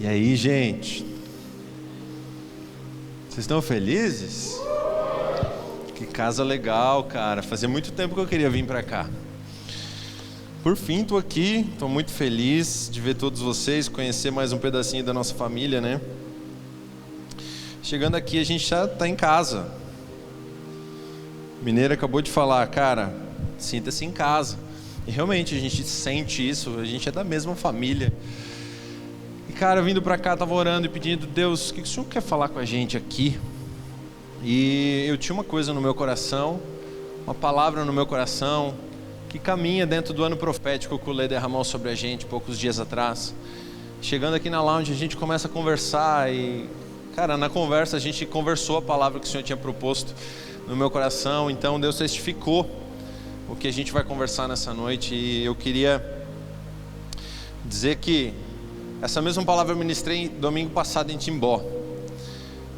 E aí, gente? Vocês estão felizes? Que casa legal, cara. Fazia muito tempo que eu queria vir pra cá. Por fim, tô aqui. Tô muito feliz de ver todos vocês, conhecer mais um pedacinho da nossa família, né? Chegando aqui, a gente já tá em casa. O Mineiro acabou de falar, cara, sinta-se em casa. E realmente a gente sente isso, a gente é da mesma família. E cara, vindo pra cá, tava orando e pedindo, Deus, o que o Senhor quer falar com a gente aqui? E eu tinha uma coisa no meu coração, uma palavra no meu coração, que caminha dentro do ano profético que o Lê derramou sobre a gente poucos dias atrás. Chegando aqui na lounge, a gente começa a conversar e, cara, na conversa a gente conversou a palavra que o Senhor tinha proposto no meu coração. Então Deus testificou o que a gente vai conversar nessa noite. E eu queria dizer que essa mesma palavra eu ministrei domingo passado em Timbó.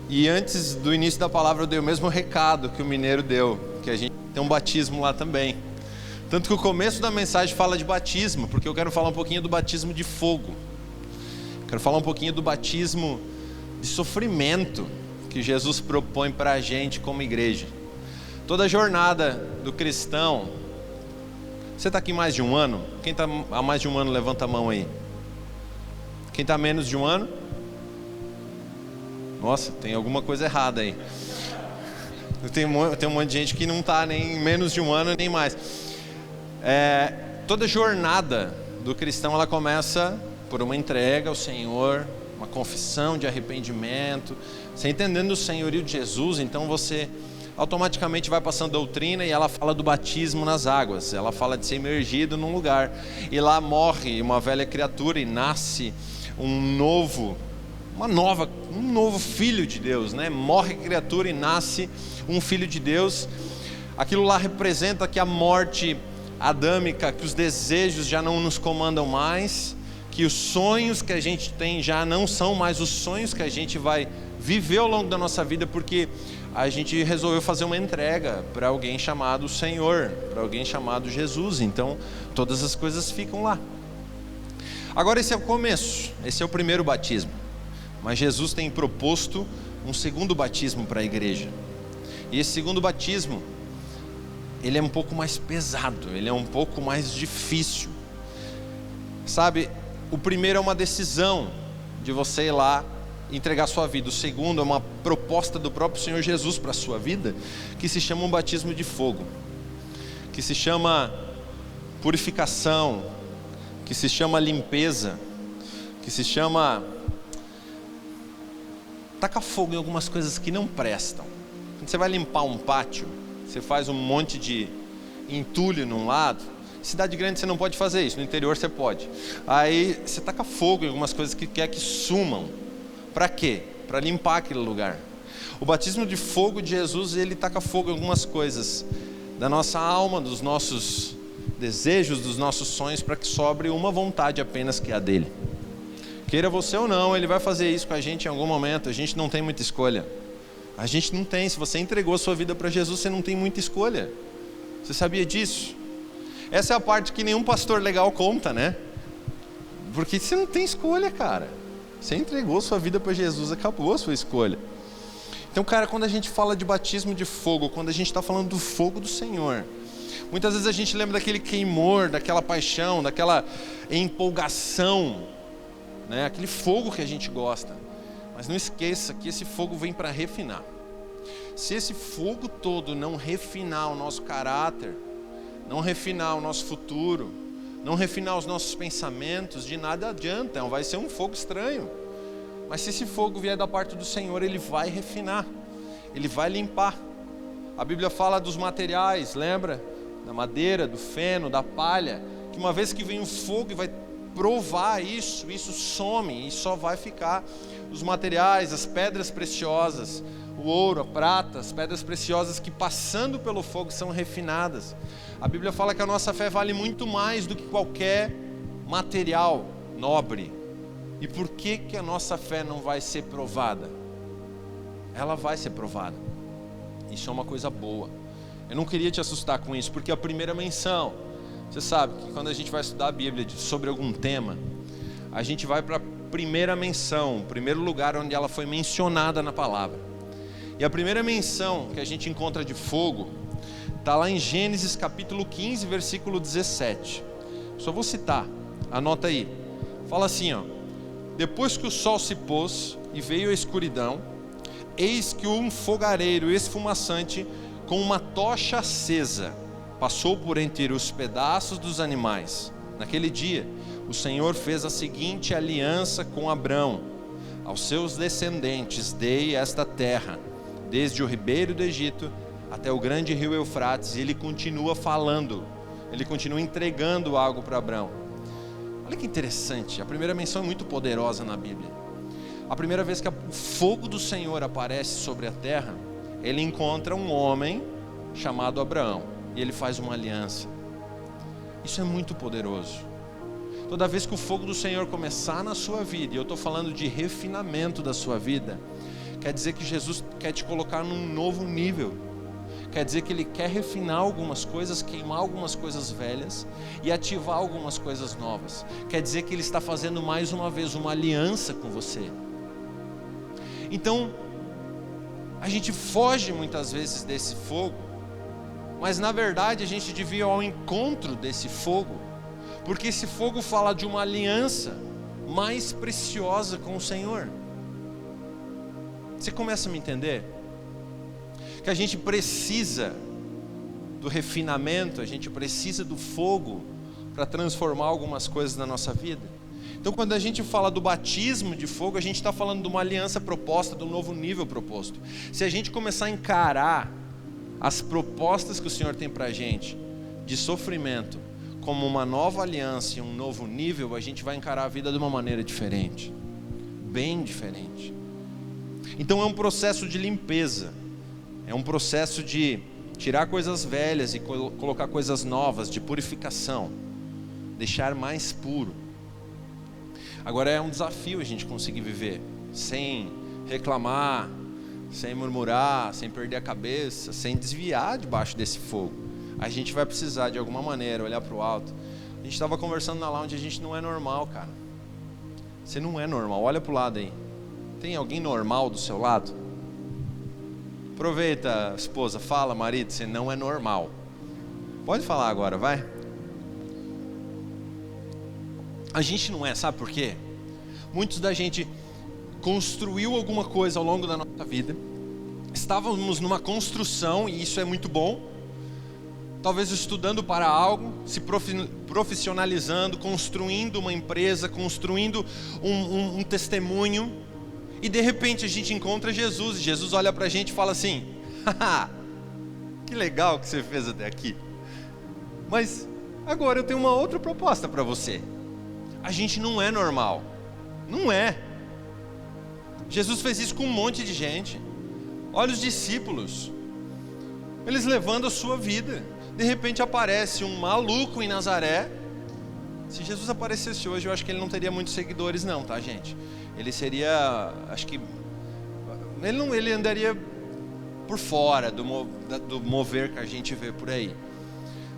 E antes do início da palavra eu dei o mesmo recado que o Mineiro deu, que a gente tem um batismo lá também. Tanto que o começo da mensagem fala de batismo, porque eu quero falar um pouquinho do batismo de fogo. Quero falar um pouquinho do batismo de sofrimento que Jesus propõe para a gente como igreja. Toda a jornada do cristão. Você está aqui mais de um ano? Quem está há mais de um ano, levanta a mão aí. Quem está menos de um ano? Nossa, tem alguma coisa errada aí. Tem um monte de gente que não está nem menos de um ano, nem mais. Toda jornada do cristão, ela começa por uma entrega ao Senhor, uma confissão de arrependimento. Você entendendo o senhorio de Jesus, então você automaticamente vai passando doutrina, e ela fala do batismo nas águas. Ela fala de ser imergido num lugar, e lá morre uma velha criatura e nasce um novo filho de Deus, né? Morre a criatura e nasce um filho de Deus. Aquilo lá representa que a morte adâmica, que os desejos já não nos comandam mais, que os sonhos que a gente tem já não são mais os sonhos que a gente vai viver ao longo da nossa vida, porque a gente resolveu fazer uma entrega para alguém chamado Senhor, para alguém chamado Jesus. Então todas as coisas ficam lá. Agora esse é o começo, esse é o primeiro batismo. Mas Jesus tem proposto um segundo batismo para a igreja. E esse segundo batismo, ele é um pouco mais pesado, ele é um pouco mais difícil. Sabe, o primeiro é uma decisão de você ir lá entregar sua vida. O segundo é uma proposta do próprio Senhor Jesus para a sua vida, que se chama um batismo de fogo, que se chama purificação, que se chama limpeza, que se chama tacar fogo em algumas coisas que não prestam. Quando você vai limpar um pátio, você faz um monte de entulho num lado. Cidade grande você não pode fazer isso, no interior você pode. Aí você taca fogo em algumas coisas que quer que sumam. Para quê? Para limpar aquele lugar. O batismo de fogo de Jesus, ele taca fogo em algumas coisas da nossa alma, dos nossos desejos, dos nossos sonhos, para que sobre uma vontade apenas, que é a dele. Queira você ou não, ele vai fazer isso com a gente em algum momento. A gente não tem muita escolha. A gente não tem. Se você entregou a sua vida para Jesus, você não tem muita escolha. Você sabia disso? Essa é a parte que nenhum pastor legal conta, né? Porque você não tem escolha, cara. Você entregou sua vida para Jesus, acabou a sua escolha. Então, cara, quando a gente fala de batismo de fogo, quando a gente está falando do fogo do Senhor, muitas vezes a gente lembra daquele queimor, daquela paixão, daquela empolgação, né? Aquele fogo que a gente gosta. Mas não esqueça que esse fogo vem para refinar. Se esse fogo todo não refinar o nosso caráter, não refinar o nosso futuro, não refinar os nossos pensamentos, de nada adianta, vai ser um fogo estranho. Mas se esse fogo vier da parte do Senhor, ele vai refinar, ele vai limpar. A Bíblia fala dos materiais, lembra? Da madeira, do feno, da palha, que uma vez que vem o fogo e vai provar isso some e só vai ficar os materiais, as pedras preciosas, o ouro, a prata, as pedras preciosas que passando pelo fogo são refinadas. A Bíblia fala que a nossa fé vale muito mais do que qualquer material nobre. E por que a nossa fé não vai ser provada? Ela vai ser provada. Isso é uma coisa boa. Eu não queria te assustar com isso, porque a primeira menção, você sabe que quando a gente vai estudar a Bíblia sobre algum tema, a gente vai para primeira menção, o primeiro lugar onde ela foi mencionada na palavra. E a primeira menção que a gente encontra de fogo está lá em Gênesis capítulo 15, versículo 17. Só vou citar, anota aí. Fala assim, ó: depois que o sol se pôs e veio a escuridão, eis que um fogareiro esfumaçante com uma tocha acesa passou por entre os pedaços dos animais. Naquele dia, o Senhor fez a seguinte aliança com Abrão: aos seus descendentes dei esta terra, desde o ribeiro do Egito até o grande rio Eufrates. E ele continua falando, ele continua entregando algo para Abrão. Olha que interessante, a primeira menção é muito poderosa na Bíblia. A primeira vez que o fogo do Senhor aparece sobre a terra, ele encontra um homem chamado Abraão, e ele faz uma aliança. Isso é muito poderoso. Toda vez que o fogo do Senhor começar na sua vida, e eu estou falando de refinamento da sua vida, quer dizer que Jesus quer te colocar num novo nível. Quer dizer que Ele quer refinar algumas coisas, queimar algumas coisas velhas e ativar algumas coisas novas. Quer dizer que Ele está fazendo mais uma vez uma aliança com você. Então, a gente foge muitas vezes desse fogo, mas na verdade a gente devia ir ao encontro desse fogo, porque esse fogo fala de uma aliança mais preciosa com o Senhor. Você começa a me entender? Que a gente precisa do refinamento, a gente precisa do fogo para transformar algumas coisas na nossa vida. Então, quando a gente fala do batismo de fogo, a gente está falando de uma aliança proposta, de um novo nível proposto. Se a gente começar a encarar as propostas que o Senhor tem para a gente, de sofrimento, como uma nova aliança e um novo nível, a gente vai encarar a vida de uma maneira diferente, bem diferente. Então é um processo de limpeza, é um processo de tirar coisas velhas e colocar coisas novas, de purificação, deixar mais puro. Agora é um desafio a gente conseguir viver sem reclamar, sem murmurar, sem perder a cabeça, sem desviar debaixo desse fogo. A gente vai precisar de alguma maneira olhar para o alto. A gente estava conversando na lounge, a gente não é normal, cara. Você não é normal, olha para o lado aí. Tem alguém normal do seu lado? Aproveita, esposa, fala, marido, você não é normal. Pode falar agora, vai. A gente não é, sabe por quê? Muitos da gente construiu alguma coisa ao longo da nossa vida. Estávamos numa construção, e isso é muito bom. Talvez estudando para algo, se profissionalizando, construindo uma empresa, construindo um testemunho. E de repente a gente encontra Jesus, e Jesus olha pra gente e fala assim: haha, que legal que você fez até aqui, mas agora eu tenho uma outra proposta para você. A gente não é normal, não é. Jesus fez isso com um monte de gente. Olha os discípulos, eles levando a sua vida. De repente aparece um maluco em Nazaré. Se Jesus aparecesse hoje, eu acho que ele não teria muitos seguidores não, tá, gente? Ele seria, acho que ele andaria por fora do mover que a gente vê por aí.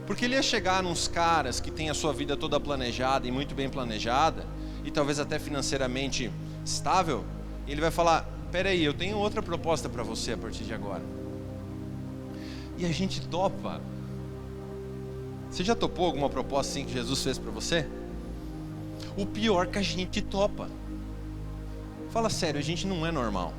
Porque ele ia chegar nos caras que têm a sua vida toda planejada e muito bem planejada, e talvez até financeiramente estável, e ele vai falar: peraí, eu tenho outra proposta para você a partir de agora. E a gente topa. Você já topou alguma proposta assim que Jesus fez para você? O pior é que a gente topa. Fala sério, a gente não é normal.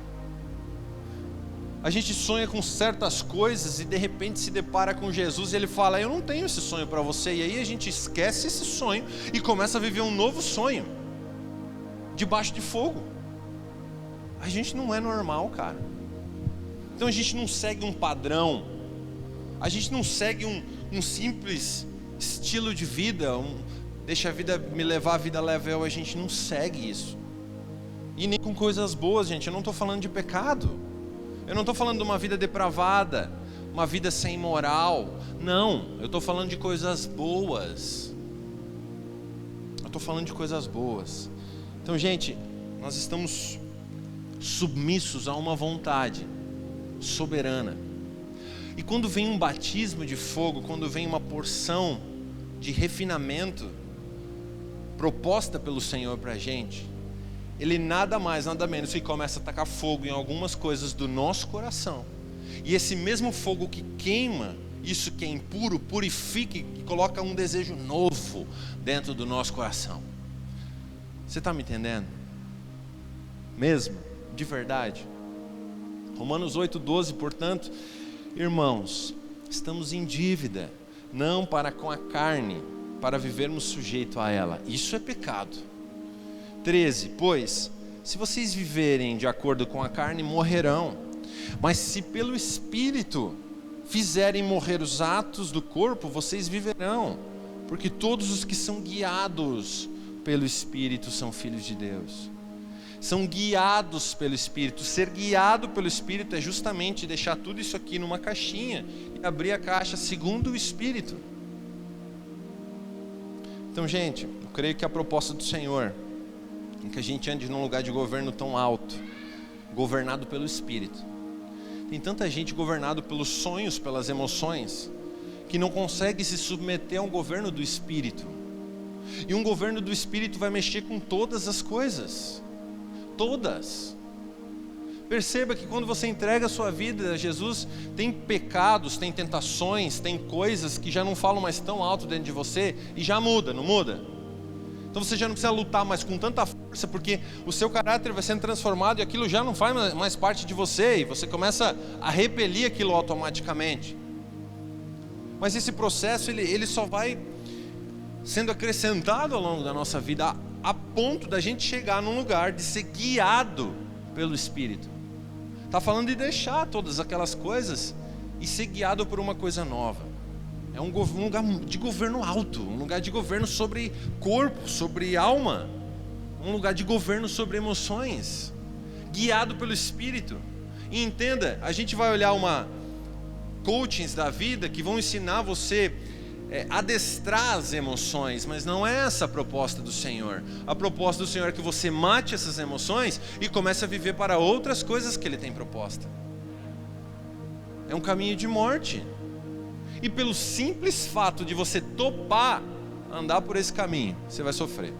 A gente sonha com certas coisas e de repente se depara com Jesus e Ele fala: eu não tenho esse sonho para você. E aí a gente esquece esse sonho e começa a viver um novo sonho, debaixo de fogo. A gente não é normal, cara. Então a gente não segue um padrão, a gente não segue um simples estilo de vida, deixa a vida me levar, a vida leva eu. A gente não segue isso. E nem com coisas boas, gente. Eu não estou falando de pecado, eu não estou falando de uma vida depravada, uma vida sem moral. Não, eu estou falando de coisas boas. Eu estou falando de coisas boas. Então, gente, nós estamos submissos a uma vontade soberana. E quando vem um batismo de fogo, quando vem uma porção de refinamento proposta pelo Senhor para a gente, ele nada mais, nada menos que começa a tacar fogo em algumas coisas do nosso coração. E esse mesmo fogo que queima isso que é impuro, purifica e coloca um desejo novo dentro do nosso coração. Você está me entendendo? Mesmo? De verdade? Romanos 8:12, portanto, irmãos, estamos em dívida, não para com a carne, para vivermos sujeito a ela. Isso é pecado. 13, pois, se vocês viverem de acordo com a carne, morrerão. Mas se pelo Espírito fizerem morrer os atos do corpo, vocês viverão. Porque todos os que são guiados pelo Espírito são filhos de Deus. São guiados pelo Espírito. Ser guiado pelo Espírito é justamente deixar tudo isso aqui numa caixinha e abrir a caixa segundo o Espírito. Então, gente, eu creio que a proposta do Senhor em que a gente ande num lugar de governo tão alto, governado pelo Espírito. Tem tanta gente governado pelos sonhos, pelas emoções, que não consegue se submeter a um governo do Espírito. E um governo do Espírito vai mexer com todas as coisas. Todas. Perceba que quando você entrega a sua vida a Jesus, tem pecados, tem tentações, tem coisas que já não falam mais tão alto dentro de você e já muda, não muda? Então você já não precisa lutar mais com tanta força, porque o seu caráter vai sendo transformado e aquilo já não faz mais parte de você, e você começa a repelir aquilo automaticamente. Mas esse processo ele só vai sendo acrescentado ao longo da nossa vida, a ponto da gente chegar num lugar de ser guiado pelo Espírito. Está falando de deixar todas aquelas coisas e ser guiado por uma coisa nova. É um lugar de governo alto, um lugar de governo sobre corpo, sobre alma, um lugar de governo sobre emoções, guiado pelo Espírito. E entenda, a gente vai olhar coachings da vida que vão ensinar você a adestrar as emoções, mas não é essa a proposta do Senhor. A proposta do Senhor é que você mate essas emoções e comece a viver para outras coisas que Ele tem proposta. É um caminho de morte. E pelo simples fato de você topar andar por esse caminho, você vai sofrer.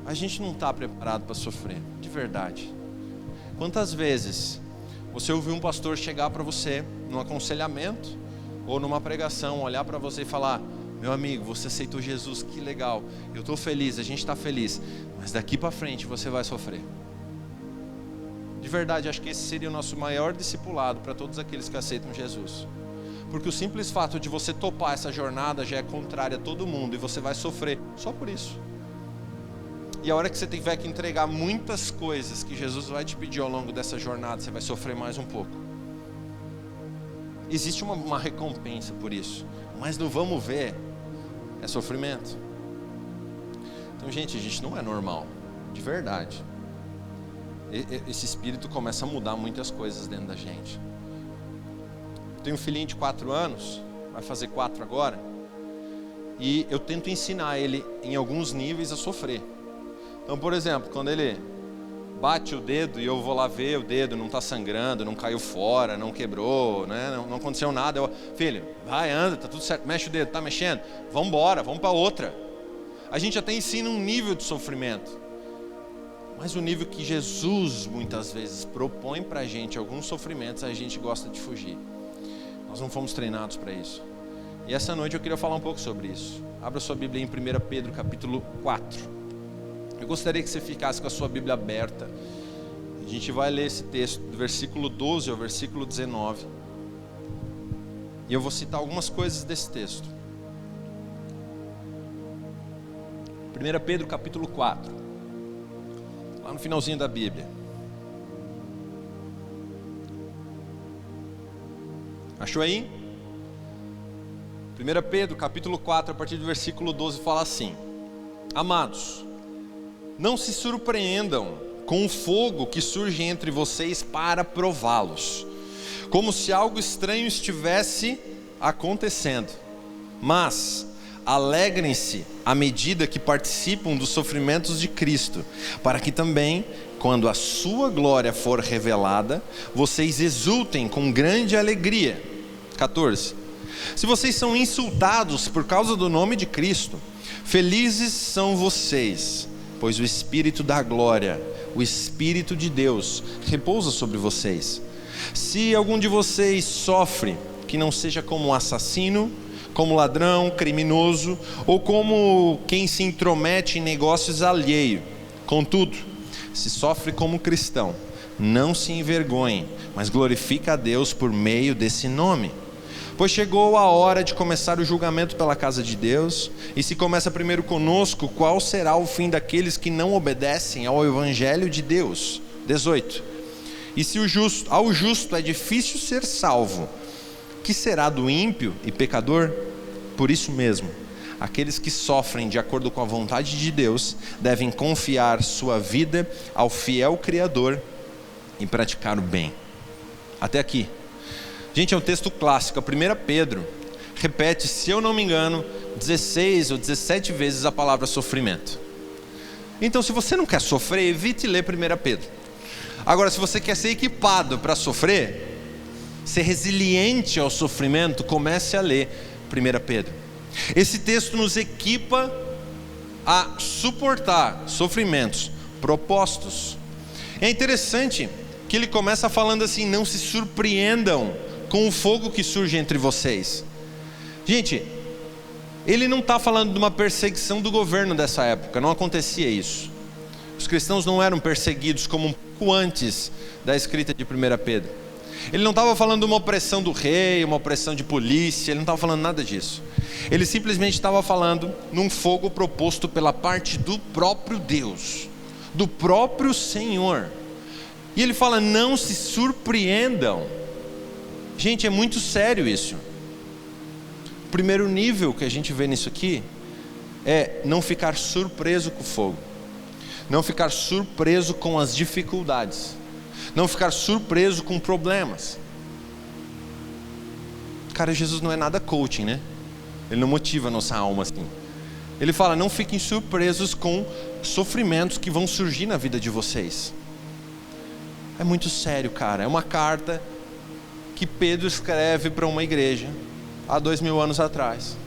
A gente não está preparado para sofrer, de verdade. Quantas vezes você ouviu um pastor chegar para você num aconselhamento ou numa pregação, olhar para você e falar: meu amigo, você aceitou Jesus, que legal, eu estou feliz, a gente está feliz, mas daqui para frente você vai sofrer. De verdade, acho que esse seria o nosso maior discipulado para todos aqueles que aceitam Jesus. Porque o simples fato de você topar essa jornada já é contrária a todo mundo, e você vai sofrer só por isso. E a hora que você tiver que entregar muitas coisas que Jesus vai te pedir ao longo dessa jornada, você vai sofrer mais um pouco. Existe uma recompensa por isso, mas não vamos ver, é sofrimento. Então, gente, a gente não é normal, de verdade. Esse espírito começa a mudar muitas coisas dentro da gente. Eu tenho um filhinho de 4 anos, vai fazer 4 agora, e eu tento ensinar ele em alguns níveis a sofrer. Então, por exemplo, quando ele bate o dedo e eu vou lá ver, o dedo não está sangrando, não caiu fora, não quebrou, né? não aconteceu nada, filho, vai, anda, tá tudo certo, mexe o dedo, tá mexendo, vamos embora, vamos para outra. A gente até ensina um nível de sofrimento, mas o nível que Jesus muitas vezes propõe para a gente, alguns sofrimentos a gente gosta de fugir. Nós não fomos treinados para isso. E essa noite eu queria falar um pouco sobre isso. Abra sua Bíblia em 1 Pedro capítulo 4. Eu gostaria que você ficasse com a sua Bíblia aberta. A gente vai ler esse texto do versículo 12 ao versículo 19. E eu vou citar algumas coisas desse texto. 1 Pedro capítulo 4. Lá no finalzinho da Bíblia. Achou aí? 1 Pedro capítulo 4, a partir do versículo 12, fala assim: Amados, não se surpreendam com o fogo que surge entre vocês para prová-los, como se algo estranho estivesse acontecendo. Mas alegrem-se à medida que participam dos sofrimentos de Cristo, para que também, quando a sua glória for revelada, vocês exultem com grande alegria. 14. Se vocês são insultados por causa do nome de Cristo, felizes são vocês, pois o Espírito da glória, o Espírito de Deus, repousa sobre vocês. Se algum de vocês sofre, que não seja como um assassino, como ladrão, criminoso, ou como quem se intromete em negócios alheios. Contudo, se sofre como cristão, não se envergonhe, mas glorifica a Deus por meio desse nome. Pois chegou a hora de começar o julgamento pela casa de Deus, e se começa primeiro conosco, qual será o fim daqueles que não obedecem ao Evangelho de Deus? 18. E se ao justo é difícil ser salvo, que será do ímpio e pecador? Por isso mesmo, aqueles que sofrem de acordo com a vontade de Deus, devem confiar sua vida ao fiel Criador e praticar o bem. Até aqui. Gente, é um texto clássico. A 1 Pedro repete, se eu não me engano, 16 ou 17 vezes a palavra sofrimento. Então, se você não quer sofrer, evite ler 1 Pedro. Agora, se você quer ser equipado para sofrer, ser resiliente ao sofrimento, comece a ler 1 Pedro. Esse texto nos equipa a suportar sofrimentos propostos. É interessante que ele começa falando assim, não se surpreendam com o fogo que surge entre vocês. Gente, ele não está falando de uma perseguição do governo dessa época, não acontecia isso. Os cristãos não eram perseguidos como um pouco antes da escrita de 1 Pedro. Ele não estava falando de uma opressão do rei, uma opressão de polícia, ele não estava falando nada disso. Ele simplesmente estava falando num fogo proposto pela parte do próprio Deus, do próprio Senhor. E ele fala, não se surpreendam. Gente, é muito sério isso. O primeiro nível que a gente vê nisso aqui é não ficar surpreso com o fogo, não ficar surpreso com as dificuldades, não ficar surpreso com problemas. Cara, Jesus não é nada coaching, né? Ele não motiva a nossa alma assim. Ele fala, não fiquem surpresos com sofrimentos que vão surgir na vida de vocês. É muito sério, cara. É uma carta que Pedro escreve para uma igreja há 2000 anos atrás.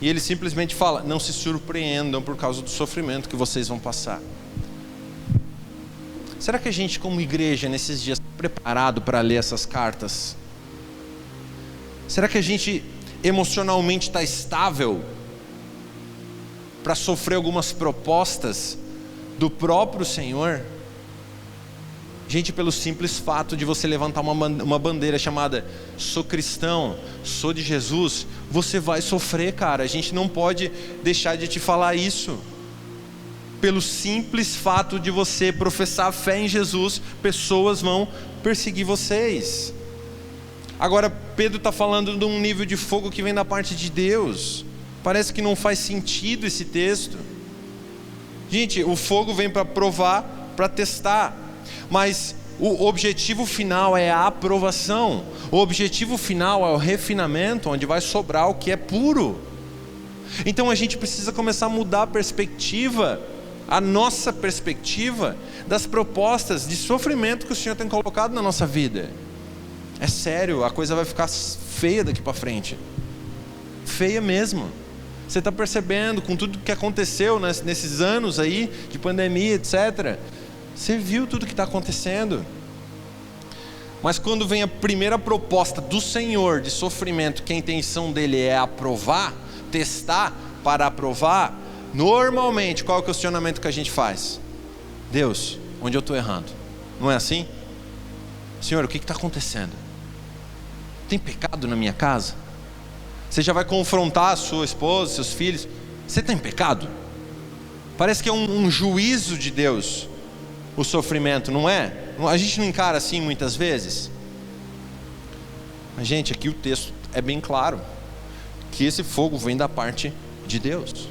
E ele simplesmente fala, não se surpreendam por causa do sofrimento que vocês vão passar. Será que a gente como igreja nesses dias está preparado para ler essas cartas? Será que a gente emocionalmente está estável para sofrer algumas propostas do próprio Senhor? Gente, pelo simples fato de você levantar uma bandeira chamada sou cristão, sou de Jesus, você vai sofrer, cara. A gente não pode deixar de te falar isso. Pelo simples fato de você professar fé em Jesus, pessoas vão perseguir vocês. Agora, Pedro está falando de um nível de fogo que vem da parte de Deus. Parece que não faz sentido esse texto. Gente, o fogo vem para provar, para testar. Mas o objetivo final é a aprovação. O objetivo final é o refinamento, onde vai sobrar o que é puro. Então a gente precisa começar a mudar a perspectiva, a nossa perspectiva das propostas de sofrimento que o Senhor tem colocado na nossa vida. É sério, a coisa vai ficar feia daqui para frente. Feia mesmo. Você está percebendo com tudo que aconteceu nesses anos aí de pandemia, etc. Você viu tudo que está acontecendo. Mas quando vem a primeira proposta do Senhor de sofrimento, que a intenção dele é aprovar, testar para aprovar, normalmente qual é o questionamento que a gente faz? Deus, onde eu estou errando? Não é assim? Senhor, o que está acontecendo? Tem pecado na minha casa? Você já vai confrontar a sua esposa, seus filhos. Você está em pecado? Parece que é um juízo de Deus o sofrimento, não é? A gente não encara assim muitas vezes. Mas gente, aqui o texto é bem claro, que esse fogo vem da parte de Deus.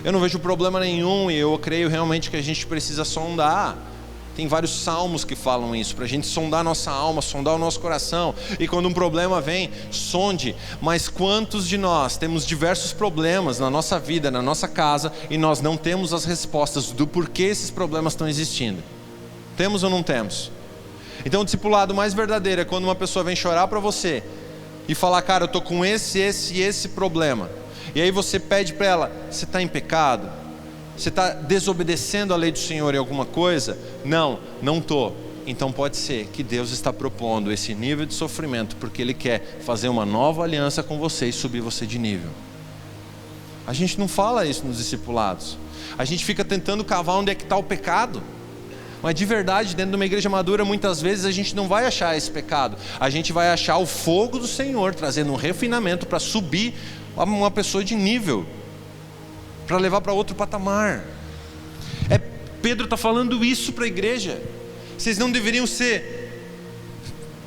Eu não vejo problema nenhum, e eu creio realmente que a gente precisa sondar. Tem vários salmos que falam isso, para a gente sondar a nossa alma, sondar o nosso coração. E quando um problema vem, sonde. Mas quantos de nós temos diversos problemas na nossa vida, na nossa casa, e nós não temos as respostas do porquê esses problemas estão existindo? Temos ou não temos? Então o discipulado mais verdadeiro é quando uma pessoa vem chorar para você e falar, cara, eu estou com esse problema. E aí você pede para ela, você está em pecado? Você está desobedecendo a lei do Senhor em alguma coisa? Não estou. Então pode ser que Deus está propondo esse nível de sofrimento porque Ele quer fazer uma nova aliança com você e subir você de nível. A gente não fala isso nos discipulados. A gente fica tentando cavar onde é que está o pecado. Mas de verdade, dentro de uma igreja madura, muitas vezes a gente não vai achar esse pecado. A gente vai achar o fogo do Senhor, trazendo um refinamento para subir uma pessoa de nível, para levar para outro patamar. Pedro está falando isso para a igreja. Vocês não deveriam se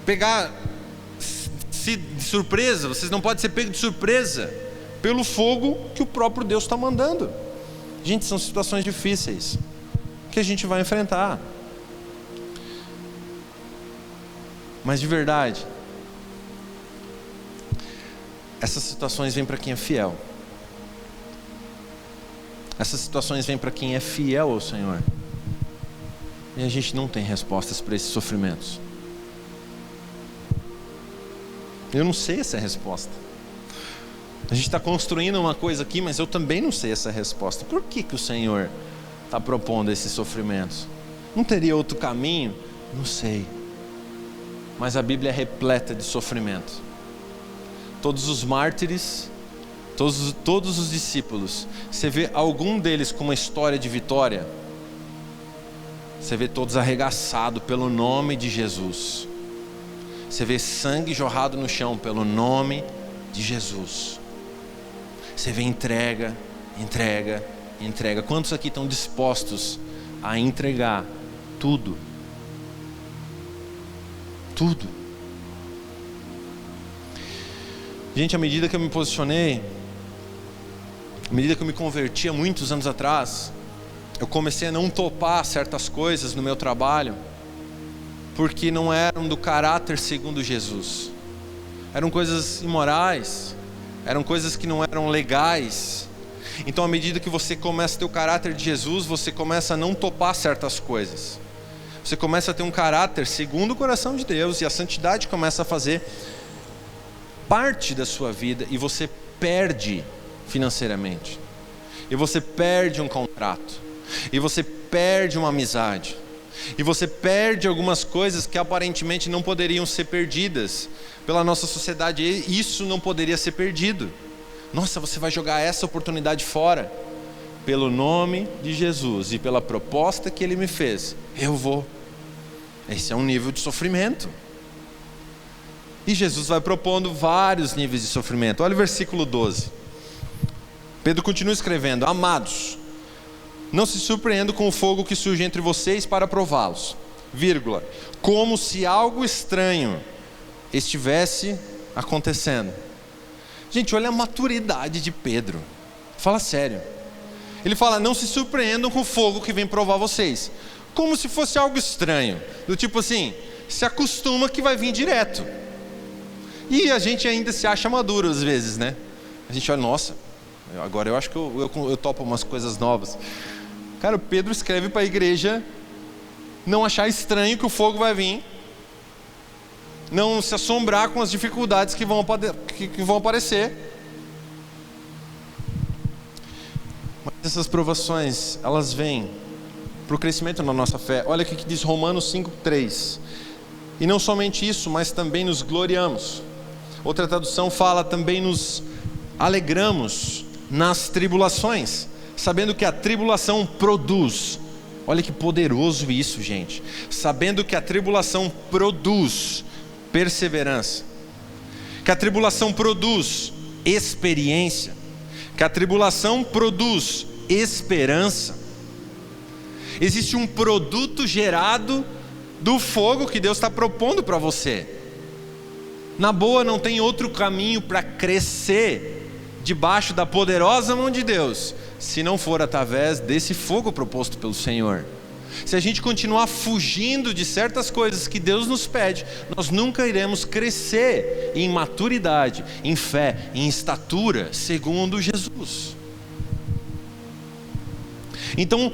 de surpresa. Vocês não podem ser pegos de surpresa pelo fogo que o próprio Deus está mandando. Gente, são situações difíceis que a gente vai enfrentar. Mas de verdade, essas situações vêm para quem é fiel. Essas situações vêm para quem é fiel ao Senhor. E a gente não tem respostas para esses sofrimentos. Eu não sei essa resposta. A gente está construindo uma coisa aqui, mas eu também não sei essa resposta. Por que o Senhor está propondo esses sofrimentos? Não teria outro caminho? Não sei. Mas a Bíblia é repleta de sofrimento. Todos os mártires, todos os discípulos, você vê algum deles com uma história de vitória? Você vê todos arregaçados pelo nome de Jesus. Você vê sangue jorrado no chão pelo nome de Jesus. Você vê entrega. Quantos aqui estão dispostos a entregar tudo? Tudo. Gente, à medida que eu me posicionei, à medida que eu me converti há muitos anos atrás, eu comecei a não topar certas coisas no meu trabalho, porque não eram do caráter segundo Jesus. Eram coisas imorais, eram coisas que não eram legais. Então, à medida que você começa a ter o caráter de Jesus, você começa a não topar certas coisas. Você começa a ter um caráter segundo o coração de Deus, e a santidade começa a fazer parte da sua vida, e você perde financeiramente, e você perde um contrato, e você perde uma amizade, e você perde algumas coisas que aparentemente não poderiam ser perdidas pela nossa sociedade. E isso não poderia ser perdido. Nossa, você vai jogar essa oportunidade fora? Pelo nome de Jesus e pela proposta que Ele me fez, eu vou. Esse é um nível de sofrimento. E Jesus vai propondo vários níveis de sofrimento. Olha o versículo 12. Pedro continua escrevendo: amados, não se surpreendam com o fogo que surge entre vocês para prová-los, vírgula, como se algo estranho estivesse acontecendo. Gente, olha a maturidade de Pedro. Fala sério. Ele fala: não se surpreendam com o fogo que vem provar vocês, como se fosse algo estranho, do tipo assim, se acostuma que vai vir direto. E a gente ainda se acha maduro às vezes, né? A gente olha, nossa, agora eu acho que eu topo umas coisas novas. Cara, o Pedro escreve para a igreja não achar estranho que o fogo vai vir, não se assombrar com as dificuldades que vão aparecer. Mas essas provações, elas vêm para o crescimento na nossa fé. Olha o que diz Romanos 5:3. E não somente isso, mas também nos gloriamos. Outra tradução fala: também nos alegramos nas tribulações, sabendo que a tribulação produz. Olha que poderoso isso, gente. Sabendo que a tribulação produz perseverança, que a tribulação produz experiência, que a tribulação produz esperança. Existe um produto gerado do fogo que Deus está propondo para você. Na boa, não tem outro caminho para crescer debaixo da poderosa mão de Deus, se não for através desse fogo proposto pelo Senhor. Se a gente continuar fugindo de certas coisas que Deus nos pede, nós nunca iremos crescer em maturidade, em fé, em estatura, segundo Jesus. Então,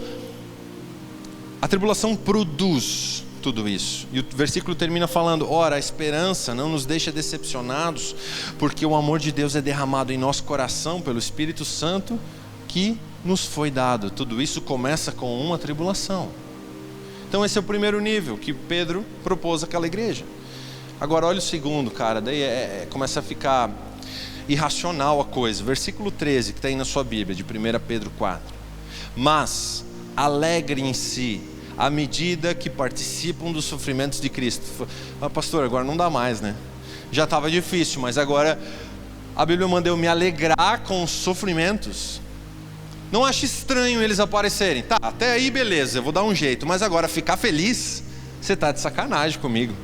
a tribulação produz tudo isso. E o versículo termina falando: ora, a esperança não nos deixa decepcionados, porque o amor de Deus é derramado em nosso coração pelo Espírito Santo que nos foi dado. Tudo isso começa com uma tribulação. Então esse é o primeiro nível que Pedro propôs àquela igreja. Agora olha o segundo, cara, daí começa a ficar irracional a coisa. Versículo 13, que está aí na sua Bíblia, de 1 Pedro 4. Mas alegrem-se à medida que participam dos sofrimentos de Cristo. Pastor, agora não dá mais, né? Já estava difícil, mas agora a Bíblia manda eu me alegrar com os sofrimentos. Não acho estranho eles aparecerem. Tá, até aí beleza, eu vou dar um jeito. Mas agora ficar feliz, você está de sacanagem comigo.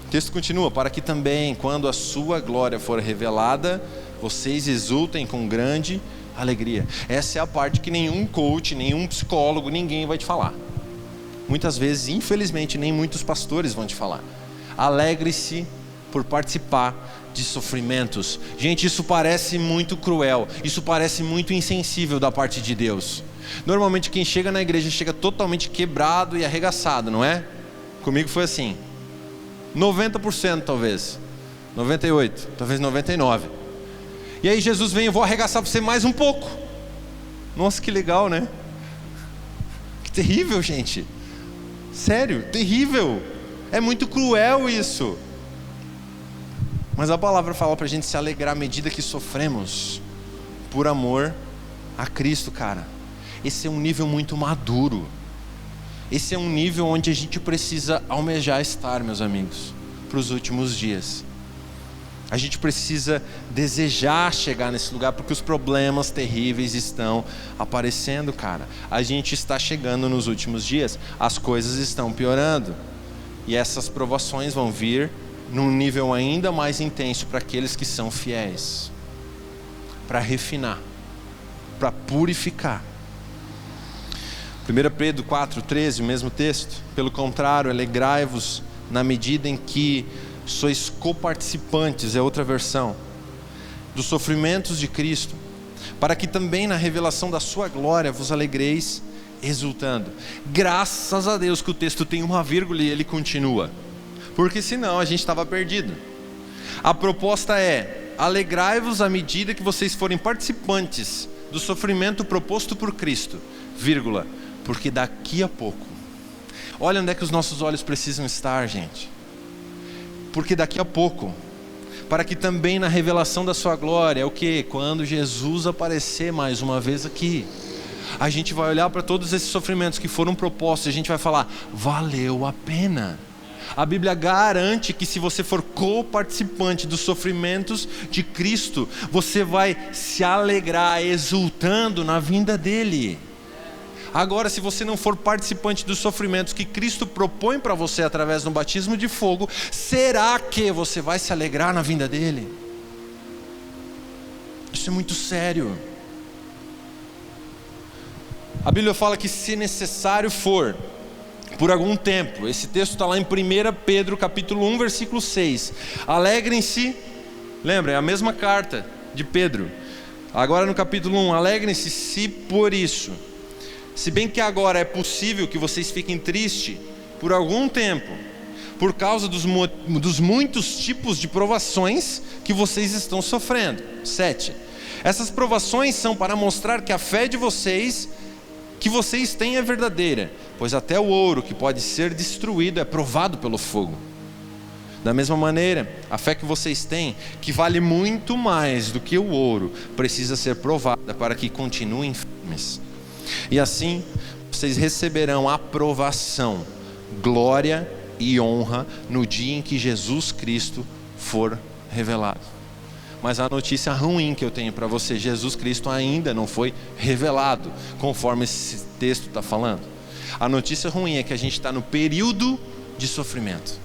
O texto continua: para que também, quando a sua glória for revelada, vocês exultem com grande alegria. Essa é a parte que nenhum coach, nenhum psicólogo, ninguém vai te falar. Muitas vezes, infelizmente, nem muitos pastores vão te falar. Alegre-se por participar de sofrimentos. Gente, isso parece muito cruel, isso parece muito insensível da parte de Deus. Normalmente quem chega na igreja chega totalmente quebrado e arregaçado, não é? Comigo foi assim, 90% talvez, 98%, talvez 99%. E aí Jesus vem: eu vou arregaçar você mais um pouco. Nossa, que legal, né? Que terrível, gente. Sério, terrível. É muito cruel isso. Mas a palavra fala pra gente se alegrar à medida que sofremos por amor a Cristo, cara. Esse é um nível muito maduro. Esse é um nível onde a gente precisa almejar estar, meus amigos, para os últimos dias. A gente precisa desejar chegar nesse lugar, porque os problemas terríveis estão aparecendo, cara. A gente está chegando nos últimos dias, as coisas estão piorando. E essas provações vão vir num nível ainda mais intenso para aqueles que são fiéis, para refinar, para purificar. 1 Pedro 4,13, o mesmo texto: pelo contrário, alegrai-vos na medida em que sois coparticipantes, é outra versão, dos sofrimentos de Cristo, para que também na revelação da sua glória vos alegreis exultando. Graças a Deus que o texto tem uma vírgula e ele continua, porque senão a gente estava perdido. A proposta é: alegrai-vos à medida que vocês forem participantes do sofrimento proposto por Cristo, vírgula, porque daqui a pouco, olha onde é que os nossos olhos precisam estar, gente. Porque daqui a pouco, para que também na revelação da sua glória, é o que? Quando Jesus aparecer mais uma vez aqui, a gente vai olhar para todos esses sofrimentos que foram propostos e a gente vai falar: valeu a pena. A Bíblia garante que se você for co-participante dos sofrimentos de Cristo, você vai se alegrar exultando na vinda dele. Agora, se você não for participante dos sofrimentos que Cristo propõe para você através do batismo de fogo, será que você vai se alegrar na vinda dele? Isso é muito sério. A Bíblia fala que se necessário for, por algum tempo, esse texto está lá em 1 Pedro capítulo 1, versículo 6. Alegrem-se, lembra, é a mesma carta de Pedro. Agora no capítulo 1, alegrem-se se por isso. Se bem que agora é possível que vocês fiquem tristes por algum tempo, por causa dos muitos tipos de provações que vocês estão sofrendo. 7. Essas provações são para mostrar que a fé de vocês, que vocês têm, é verdadeira, pois até o ouro que pode ser destruído é provado pelo fogo. Da mesma maneira, a fé que vocês têm, que vale muito mais do que o ouro, precisa ser provada para que continuem firmes. E assim, vocês receberão aprovação, glória e honra no dia em que Jesus Cristo for revelado. Mas a notícia ruim que eu tenho para você: Jesus Cristo ainda não foi revelado, conforme esse texto está falando. A notícia ruim é que a gente está no período de sofrimento.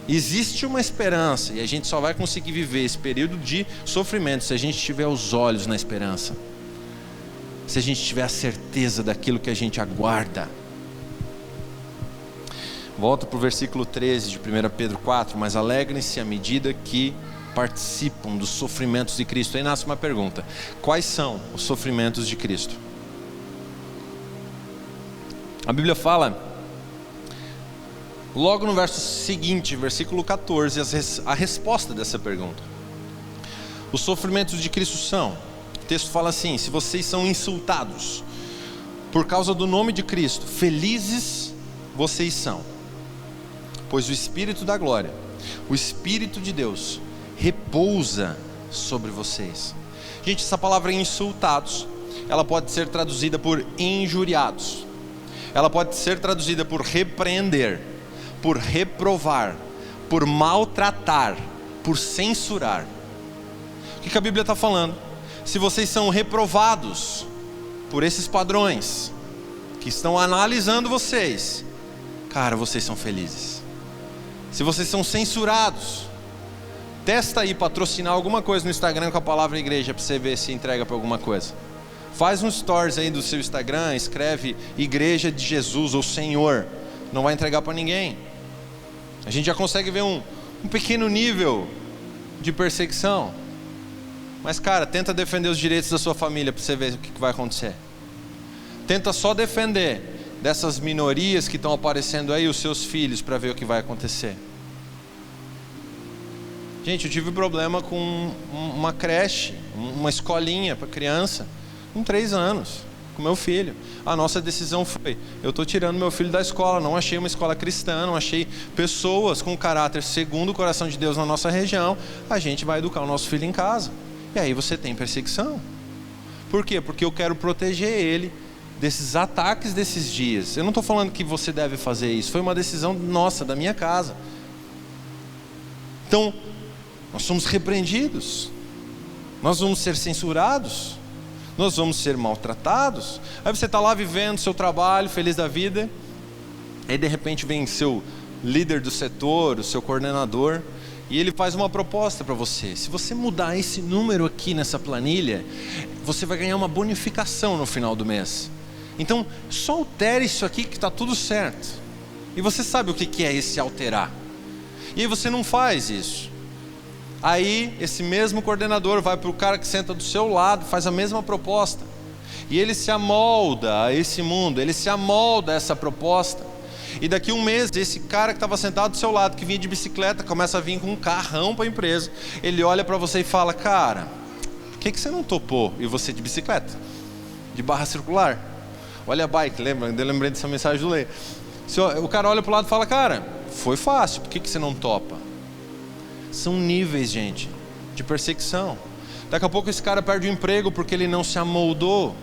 Existe uma esperança, e a gente só vai conseguir viver esse período de sofrimento se a gente tiver os olhos na esperança, se a gente tiver a certeza daquilo que a gente aguarda. Volta para o versículo 13 de 1 Pedro 4. Mas alegrem-se à medida que participam dos sofrimentos de Cristo. Aí nasce uma pergunta: quais são os sofrimentos de Cristo? A Bíblia fala, logo no verso seguinte, versículo 14, a resposta dessa pergunta. Os sofrimentos de Cristo são O texto fala assim: se vocês são insultados por causa do nome de Cristo, felizes vocês são, pois o Espírito da glória, o Espírito de Deus, repousa sobre vocês. Gente, essa palavra insultados, ela pode ser traduzida por injuriados, ela pode ser traduzida por repreender, por reprovar, por maltratar, por censurar. O que a Bíblia está falando? Se vocês são reprovados por esses padrões que estão analisando vocês, cara, vocês são felizes. Se vocês são censurados, testa aí patrocinar alguma coisa no Instagram com a palavra igreja, para você ver se entrega para alguma coisa. Faz um stories aí do seu Instagram, escreve Igreja de Jesus ou Senhor, não vai entregar para ninguém. A gente já consegue ver um pequeno nível de perseguição. Mas cara, tenta defender os direitos da sua família para você ver o que vai acontecer. Tenta só defender dessas minorias que estão aparecendo aí, os seus filhos, para ver o que vai acontecer. Gente, eu tive problema com uma creche, uma escolinha para criança, com 3 anos, com meu filho. A nossa decisão foi: eu estou tirando meu filho da escola, não achei uma escola cristã, não achei pessoas com caráter segundo o coração de Deus na nossa região, a gente vai educar o nosso filho em casa. E aí você tem perseguição. Por quê? Porque eu quero proteger ele desses ataques desses dias. Eu não estou falando que você deve fazer isso, foi uma decisão nossa, da minha casa. Então, nós somos repreendidos, nós vamos ser censurados, nós vamos ser maltratados. Aí você está lá vivendo seu trabalho, feliz da vida, aí de repente vem seu líder do setor, o seu coordenador, e ele faz uma proposta para você: se você mudar esse número aqui nessa planilha, você vai ganhar uma bonificação no final do mês. Então só altere isso aqui que está tudo certo. E você sabe o que é esse alterar, e aí você não faz isso. Aí esse mesmo coordenador vai para o cara que senta do seu lado, faz a mesma proposta, e ele se amolda a esse mundo, ele se amolda a essa proposta. E daqui um mês, esse cara que estava sentado do seu lado, que vinha de bicicleta, começa a vir com um carrão para a empresa. Ele olha para você e fala: cara, por que você não topou? E você de bicicleta, de barra circular, olha a bike, lembra? Eu lembrei dessa mensagem do Lê. O cara olha para o lado e fala: cara, foi fácil, por que você não topa? São níveis, gente, de perseguição. Daqui a pouco esse cara perde o emprego porque ele não se amoldou.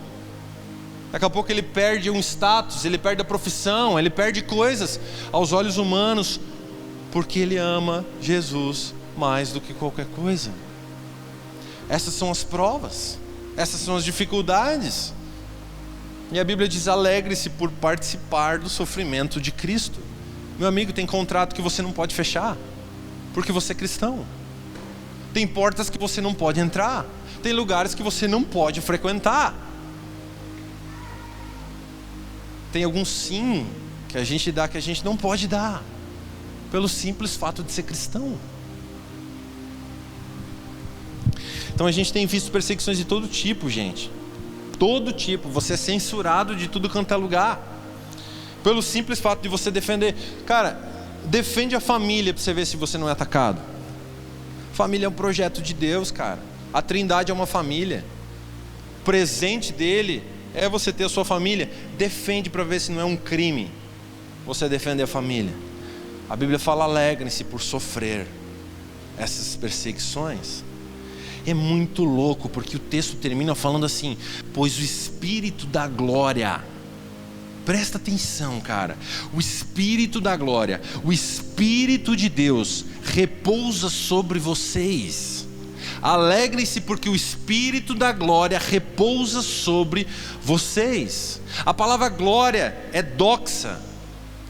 Daqui a pouco ele perde um status, ele perde a profissão, ele perde coisas aos olhos humanos, porque ele ama Jesus mais do que qualquer coisa. Essas são as provas, essas são as dificuldades. E a Bíblia diz: alegre-se por participar do sofrimento de Cristo. Meu amigo, tem contrato que você não pode fechar, porque você é cristão. Tem portas que você não pode entrar, tem lugares que você não pode frequentar. Tem algum sim que a gente dá que a gente não pode dar, pelo simples fato de ser cristão. Então a gente tem visto perseguições de todo tipo, gente. Todo tipo. Você é censurado de tudo quanto é lugar, pelo simples fato de você defender. Cara, defende a família para você ver se você não é atacado. Família é um projeto de Deus, cara. A Trindade é uma família. O presente dele é você ter a sua família. Defende para ver se não é um crime você defender a família. A Bíblia fala: alegrem-se por sofrer essas perseguições. É muito louco, porque o texto termina falando assim: pois o Espírito da glória, presta atenção, cara, o Espírito da glória, o Espírito de Deus repousa sobre vocês. Alegrem-se porque o Espírito da glória repousa sobre vocês. A palavra glória é doxa,